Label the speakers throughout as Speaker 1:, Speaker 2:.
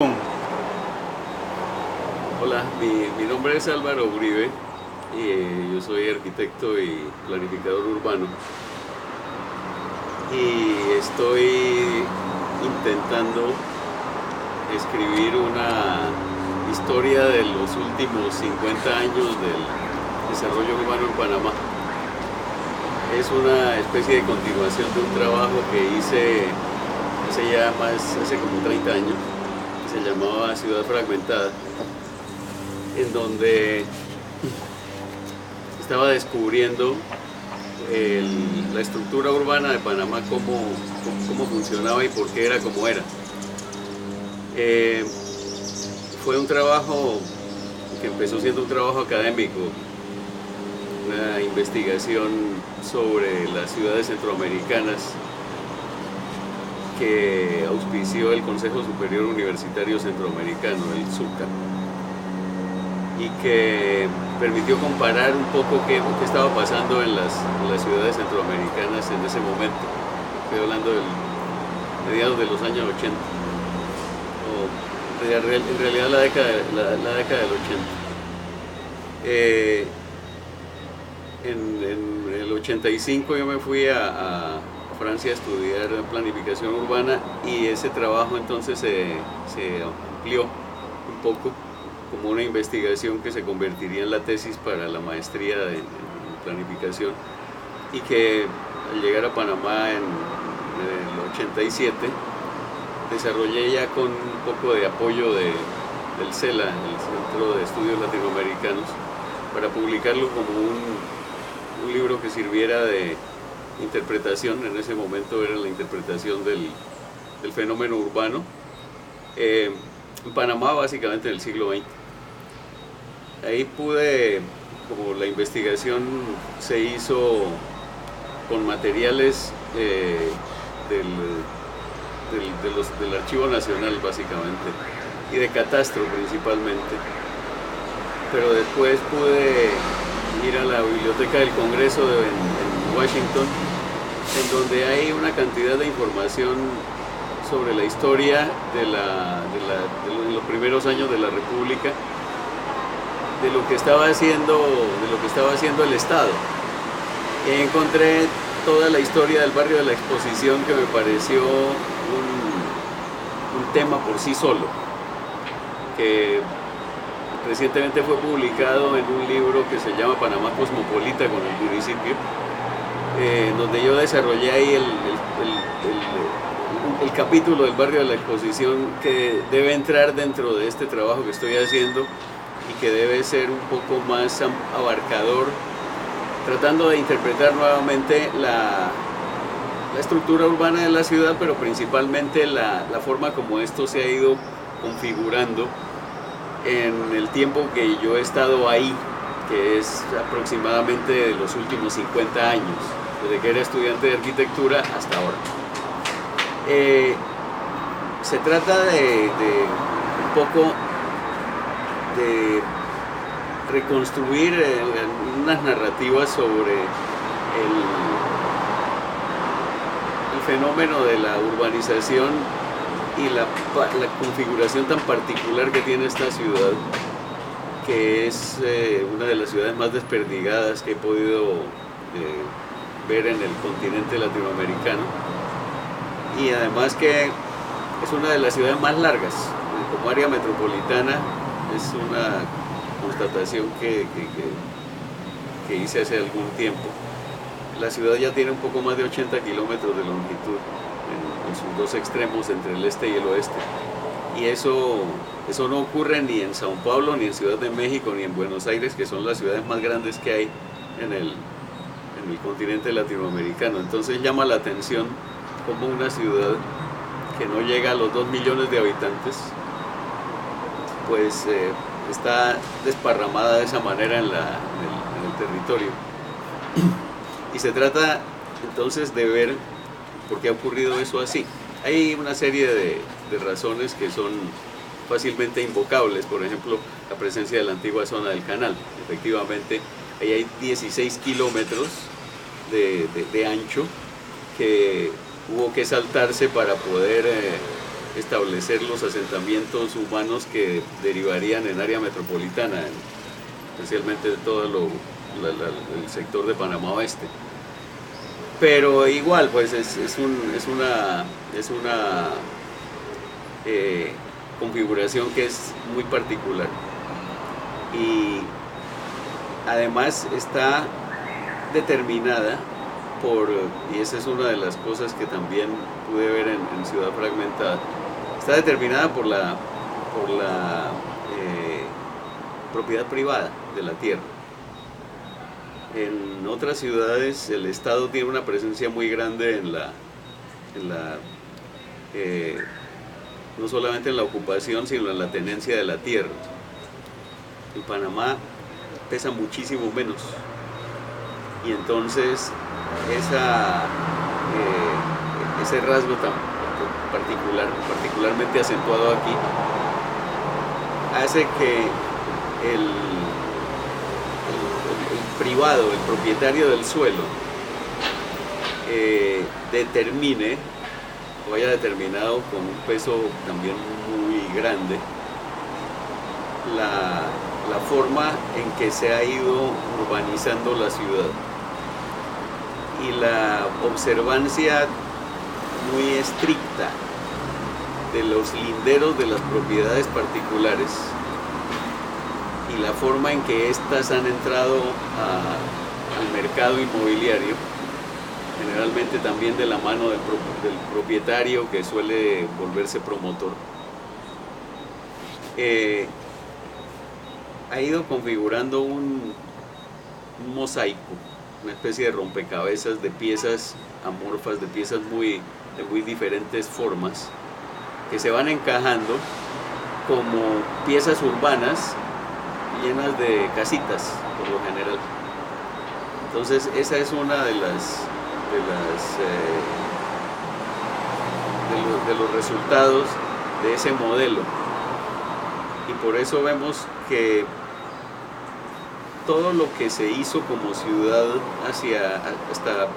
Speaker 1: Hola, mi nombre es Álvaro Uribe y yo soy arquitecto y planificador urbano y estoy intentando escribir una historia de los últimos 50 años del desarrollo urbano en Panamá. Es una especie de continuación de un trabajo que hice hace como 30 años, que se llamaba Ciudad Fragmentada, en donde estaba descubriendo la estructura urbana de Panamá, cómo funcionaba y por qué era como era. Fue un trabajo que empezó siendo un trabajo académico, una investigación sobre las ciudades centroamericanas que auspició el Consejo Superior Universitario Centroamericano, el SUCA, y que permitió comparar un poco qué estaba pasando en las ciudades centroamericanas en ese momento. Estoy hablando de mediados de los años 80, o en realidad la década del 80. En el 85 yo me fui a Francia a estudiar planificación urbana, y ese trabajo entonces se amplió un poco como una investigación que se convertiría en la tesis para la maestría en planificación, y que al llegar a Panamá en el 87 desarrollé ya con un poco de apoyo del CELA, el Centro de Estudios Latinoamericanos, para publicarlo como un libro que sirviera de interpretación. En ese momento era la interpretación del fenómeno urbano en Panamá, básicamente en el siglo XX. Ahí pude, como la investigación se hizo con materiales del Archivo Nacional básicamente, y de catastro principalmente, pero después pude ir a la Biblioteca del Congreso en Washington, en donde hay una cantidad de información sobre la historia de los primeros años de la República, de lo que estaba haciendo el Estado. Y encontré toda la historia del barrio de la Exposición, que me pareció un tema por sí solo, que recientemente fue publicado en un libro que se llama Panamá Cosmopolita con el municipio, donde yo desarrollé ahí el capítulo del barrio de la Exposición, que debe entrar dentro de este trabajo que estoy haciendo y que debe ser un poco más abarcador, tratando de interpretar nuevamente la estructura urbana de la ciudad, pero principalmente la forma como esto se ha ido configurando en el tiempo que yo he estado ahí, que es aproximadamente de los últimos 50 años, desde que era estudiante de arquitectura hasta ahora. Se trata de un poco de reconstruir unas narrativas sobre el fenómeno de la urbanización y la configuración tan particular que tiene esta ciudad, que es una de las ciudades más desperdigadas que he podido ver en el continente latinoamericano, y además que es una de las ciudades más largas como área metropolitana. Es una constatación que hice hace algún tiempo. La ciudad ya tiene un poco más de 80 kilómetros de longitud en sus dos extremos, entre el este y el oeste. Y eso no ocurre ni en Sao Paulo, ni en Ciudad de México, ni en Buenos Aires, que son las ciudades más grandes que hay en el continente latinoamericano. Entonces llama la atención como una ciudad que no llega a los 2 millones de habitantes, pues está desparramada de esa manera en el territorio. Y se trata entonces de ver por qué ha ocurrido eso así. Hay una serie de razones que son fácilmente invocables. Por ejemplo, la presencia de la antigua zona del canal. Efectivamente, ahí hay 16 kilómetros de ancho que hubo que saltarse para poder establecer los asentamientos humanos que derivarían en área metropolitana, especialmente todo el sector de Panamá Oeste. Pero igual, pues es una configuración que es muy particular. Y además está determinada y esa es una de las cosas que también pude ver en Ciudad Fragmentada, está determinada por la propiedad privada de la tierra. En otras ciudades el Estado tiene una presencia muy grande no solamente en la ocupación, sino en la tenencia de la tierra. En Panamá pesa muchísimo menos, y entonces ese rasgo tan particularmente acentuado aquí hace que el privado, el propietario del suelo, determine o haya determinado con un peso también muy grande la forma en que se ha ido urbanizando la ciudad y la observancia muy estricta de los linderos de las propiedades particulares y la forma en que éstas han entrado al mercado inmobiliario, generalmente también de la mano del propietario, que suele volverse promotor, ha ido configurando un mosaico, una especie de rompecabezas de piezas amorfas, de piezas de muy diferentes formas, que se van encajando como piezas urbanas llenas de casitas, por lo general. Entonces esa es una de los resultados de ese modelo, y por eso vemos que todo lo que se hizo como ciudad hasta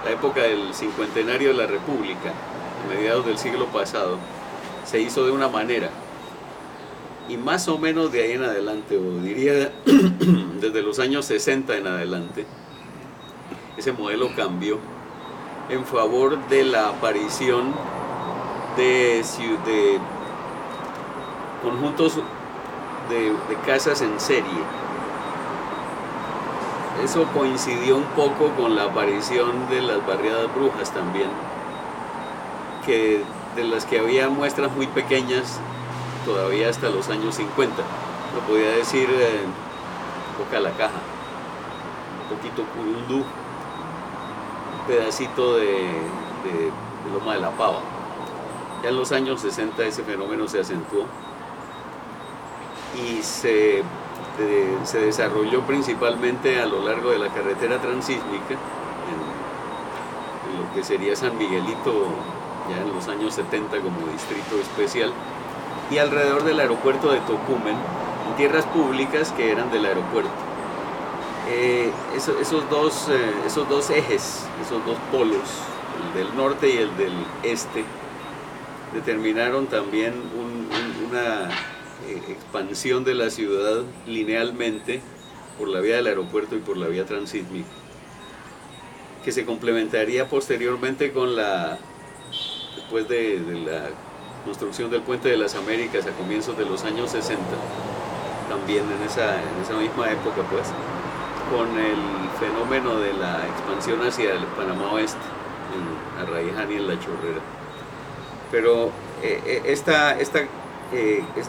Speaker 1: la época del cincuentenario de la República, a mediados del siglo pasado, se hizo de una manera, y más o menos de ahí en adelante, o diría desde los años 60 en adelante, ese modelo cambió en favor de la aparición de conjuntos de casas en serie. Eso coincidió un poco con la aparición de las barriadas brujas también, de las que había muestras muy pequeñas todavía hasta los años 50. Lo podía decir Boca la Caja, un poquito Curundú, un pedacito de Loma de la Pava. Ya en los años 60 ese fenómeno se acentuó y se desarrolló principalmente a lo largo de la carretera transísmica, en lo que sería San Miguelito, ya en los años 70 como distrito especial, y alrededor del aeropuerto de Tocumen, en tierras públicas que eran del aeropuerto. Esos dos ejes, esos dos polos, el del norte y el del este, determinaron también una expansión de la ciudad linealmente por la vía del aeropuerto y por la vía transísmica, que se complementaría posteriormente con después de la construcción del Puente de las Américas a comienzos de los años 60, también en esa misma época, pues, con el fenómeno de la expansión hacia el Panamá Oeste, en Arraiján y en La Chorrera. Pero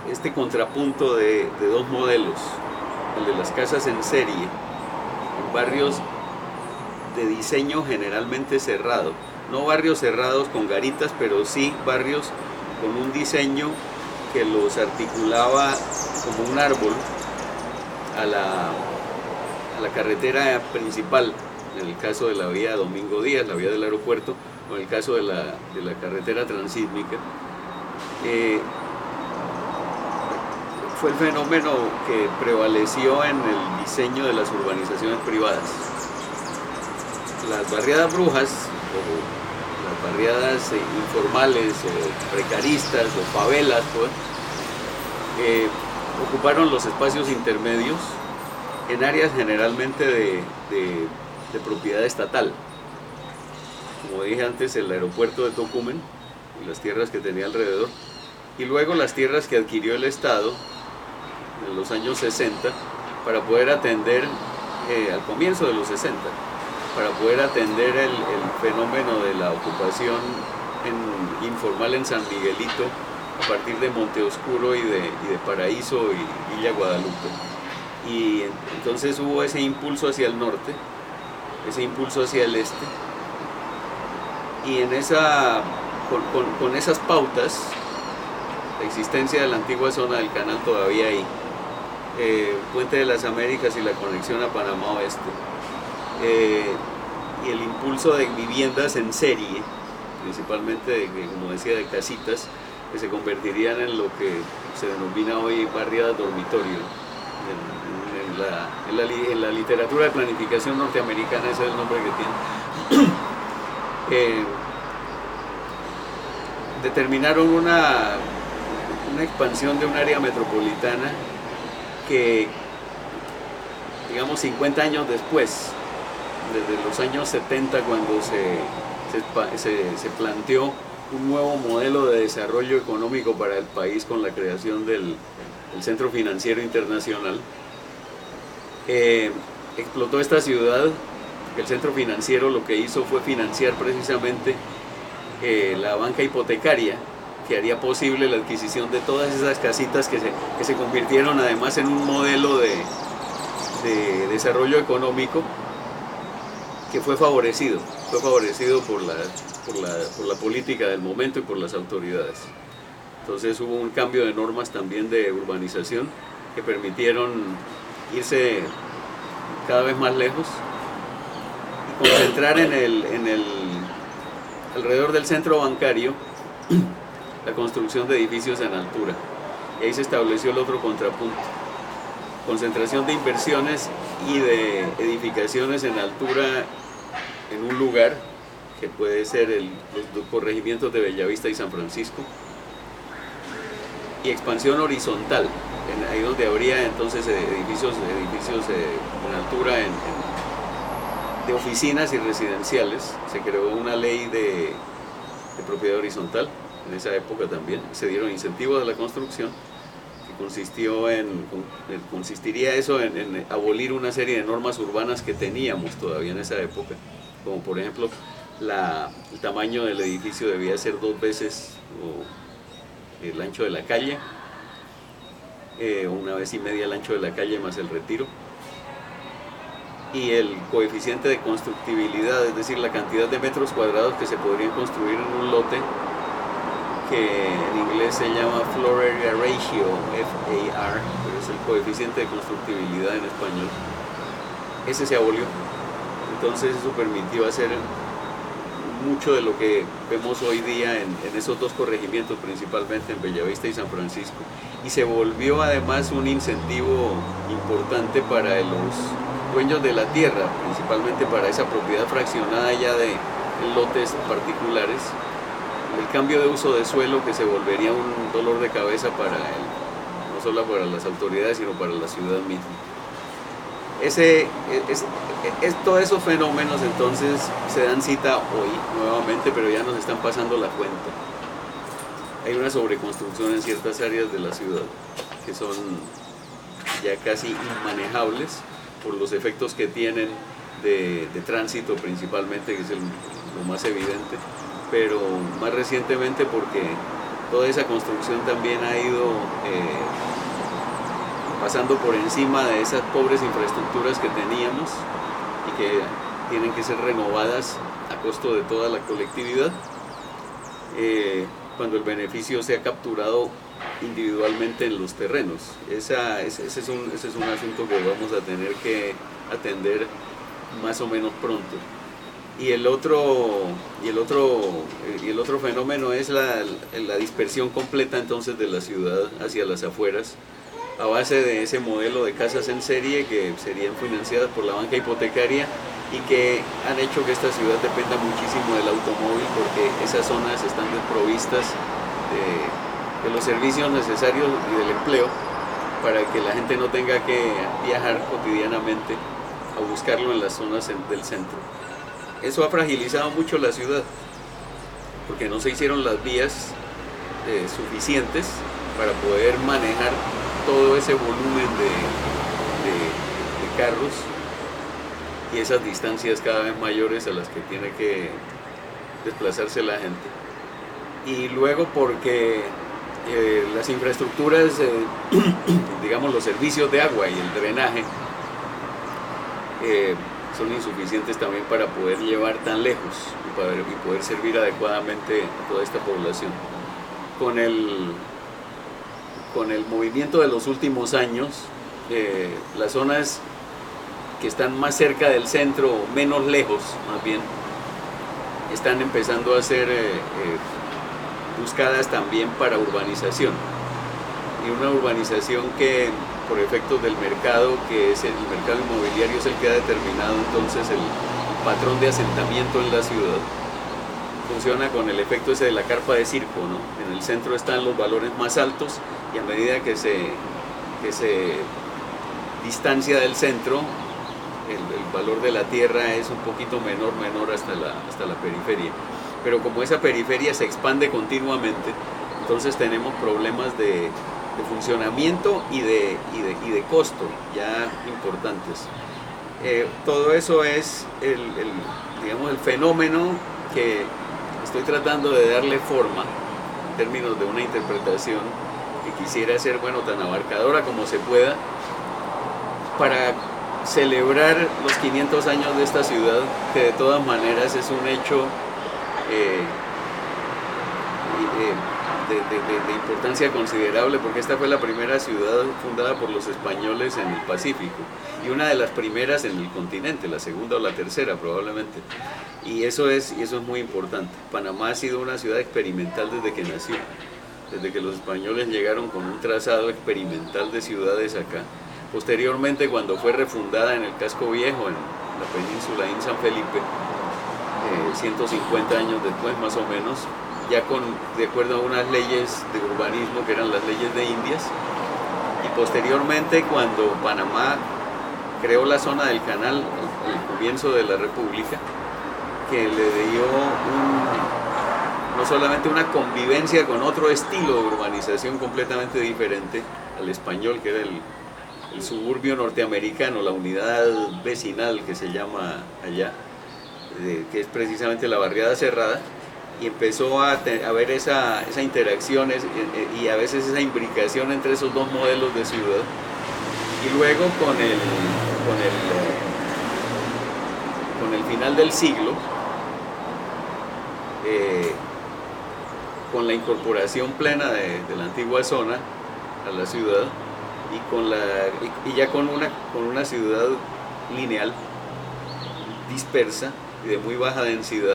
Speaker 1: este contrapunto de dos modelos, el de las casas en serie, en barrios de diseño generalmente cerrado, no barrios cerrados con garitas, pero sí barrios con un diseño que los articulaba como un árbol a la carretera principal, en el caso de la vía Domingo Díaz, la vía del aeropuerto, o en el caso de la carretera transísmica. Fue el fenómeno que prevaleció en el diseño de las urbanizaciones privadas. Las barriadas brujas, las barriadas informales o precaristas o favelas, pues, ocuparon los espacios intermedios en áreas generalmente de propiedad estatal. Como dije antes, el aeropuerto de Tocumen y las tierras que tenía alrededor, y luego las tierras que adquirió el Estado en los años 60 para poder atender, al comienzo de los 60, para poder atender el fenómeno de la ocupación informal en San Miguelito, a partir de Monteoscuro y de Paraíso y Villa Guadalupe. Y entonces hubo ese impulso hacia el norte, ese impulso hacia el este, y con esas pautas, la existencia de la antigua zona del canal todavía ahí, Puente de las Américas y la conexión a Panamá Oeste, y el impulso de viviendas en serie, principalmente, como decía, de casitas, que se convertirían en lo que se denomina hoy barriadas dormitorio. En la literatura de planificación norteamericana ese es el nombre que tiene. Determinaron una expansión de un área metropolitana que, digamos, 50 años después, desde los años 70, cuando se planteó un nuevo modelo de desarrollo económico para el país con la creación del Centro Financiero Internacional, explotó esta ciudad. El Centro Financiero lo que hizo fue financiar precisamente la banca hipotecaria, que haría posible la adquisición de todas esas casitas que se convirtieron además en un modelo de desarrollo económico que fue favorecido por la política del momento y por las autoridades. Entonces hubo un cambio de normas también de urbanización que permitieron irse cada vez más lejos y concentrar alrededor del centro bancario la construcción de edificios en altura. Y ahí se estableció el otro contrapunto: concentración de inversiones y de edificaciones en altura en un lugar que puede ser los corregimientos de Bellavista y San Francisco, y expansión horizontal, ahí donde habría entonces edificios en altura de oficinas y residenciales. Se creó una ley de propiedad horizontal en esa época también. Se dieron incentivos a la construcción, que consistiría eso en abolir una serie de normas urbanas que teníamos todavía en esa época, como por ejemplo el tamaño del edificio debía ser 2 veces el ancho de la calle, o 1,5 veces el ancho de la calle más el retiro, y el coeficiente de constructibilidad, es decir, la cantidad de metros cuadrados que se podrían construir en un lote, que en inglés se llama Floor Area Ratio, FAR, pero es el coeficiente de constructibilidad en español. Ese se abolió. Entonces eso permitió hacer mucho de lo que vemos hoy día en esos dos corregimientos, principalmente en Bellavista y San Francisco, y se volvió además un incentivo importante para los dueños de la tierra, principalmente para esa propiedad fraccionada ya de lotes particulares, el cambio de uso de suelo, que se volvería un dolor de cabeza no solo para las autoridades, sino para la ciudad misma. Todos esos fenómenos entonces se dan cita hoy nuevamente, pero ya nos están pasando la cuenta. Hay una sobreconstrucción en ciertas áreas de la ciudad que son ya casi inmanejables por los efectos que tienen de tránsito principalmente, que es lo más evidente, pero más recientemente porque toda esa construcción también ha ido pasando por encima de esas pobres infraestructuras que teníamos y que tienen que ser renovadas a costo de toda la colectividad, cuando el beneficio sea capturado individualmente en los terrenos. Ese es un asunto que vamos a tener que atender más o menos pronto. Y el otro, y el otro, y el otro fenómeno es la dispersión completa entonces de la ciudad hacia las afueras, a base de ese modelo de casas en serie que serían financiadas por la banca hipotecaria y que han hecho que esta ciudad dependa muchísimo del automóvil, porque esas zonas están desprovistas de los servicios necesarios y del empleo para que la gente no tenga que viajar cotidianamente a buscarlo en las zonas del centro. Eso ha fragilizado mucho la ciudad, porque no se hicieron las vías suficientes para poder manejar todo ese volumen de carros y esas distancias cada vez mayores a las que tiene que desplazarse la gente. Y luego porque las infraestructuras, digamos los servicios de agua y el drenaje, son insuficientes también para poder llevar tan lejos y poder servir adecuadamente a toda esta población. Con el movimiento de los últimos años, las zonas que están más cerca del centro, o menos lejos más bien, están empezando a ser buscadas también para urbanización. Y una urbanización que, por efectos del mercado, que es el mercado inmobiliario, es el que ha determinado entonces el patrón de asentamiento en la ciudad. Funciona con el efecto ese de la carpa de circo, ¿no? En el centro están los valores más altos y a medida que se distancia del centro, el valor de la tierra es un poquito menor hasta la periferia. Pero como esa periferia se expande continuamente, entonces tenemos problemas de funcionamiento y de costo ya importantes. Todo eso es digamos, el fenómeno que estoy tratando de darle forma en términos de una interpretación que quisiera ser, bueno, tan abarcadora como se pueda, para celebrar los 500 años de esta ciudad, que de todas maneras es un hecho de importancia considerable, porque esta fue la primera ciudad fundada por los españoles en el Pacífico y una de las primeras en el continente, la segunda o la tercera probablemente, y eso es muy importante. Panamá ha sido una ciudad experimental desde que nació, desde que los españoles llegaron con un trazado experimental de ciudades acá. Posteriormente, cuando fue refundada en el Casco Viejo, en la península, en San Felipe, 150 años después más o menos, ya de acuerdo a unas leyes de urbanismo que eran las leyes de Indias, y posteriormente cuando Panamá creó la zona del canal al comienzo de la República, que le dio no solamente una convivencia con otro estilo de urbanización completamente diferente al español, que era el suburbio norteamericano, la unidad vecinal que se llama allá, que es precisamente la barriada cerrada, y empezó a ver esa interacción y a veces esa imbricación entre esos dos modelos de ciudad. Y luego con el final del siglo, con la incorporación plena de la antigua zona a la ciudad, y ya con una ciudad lineal, dispersa y de muy baja densidad.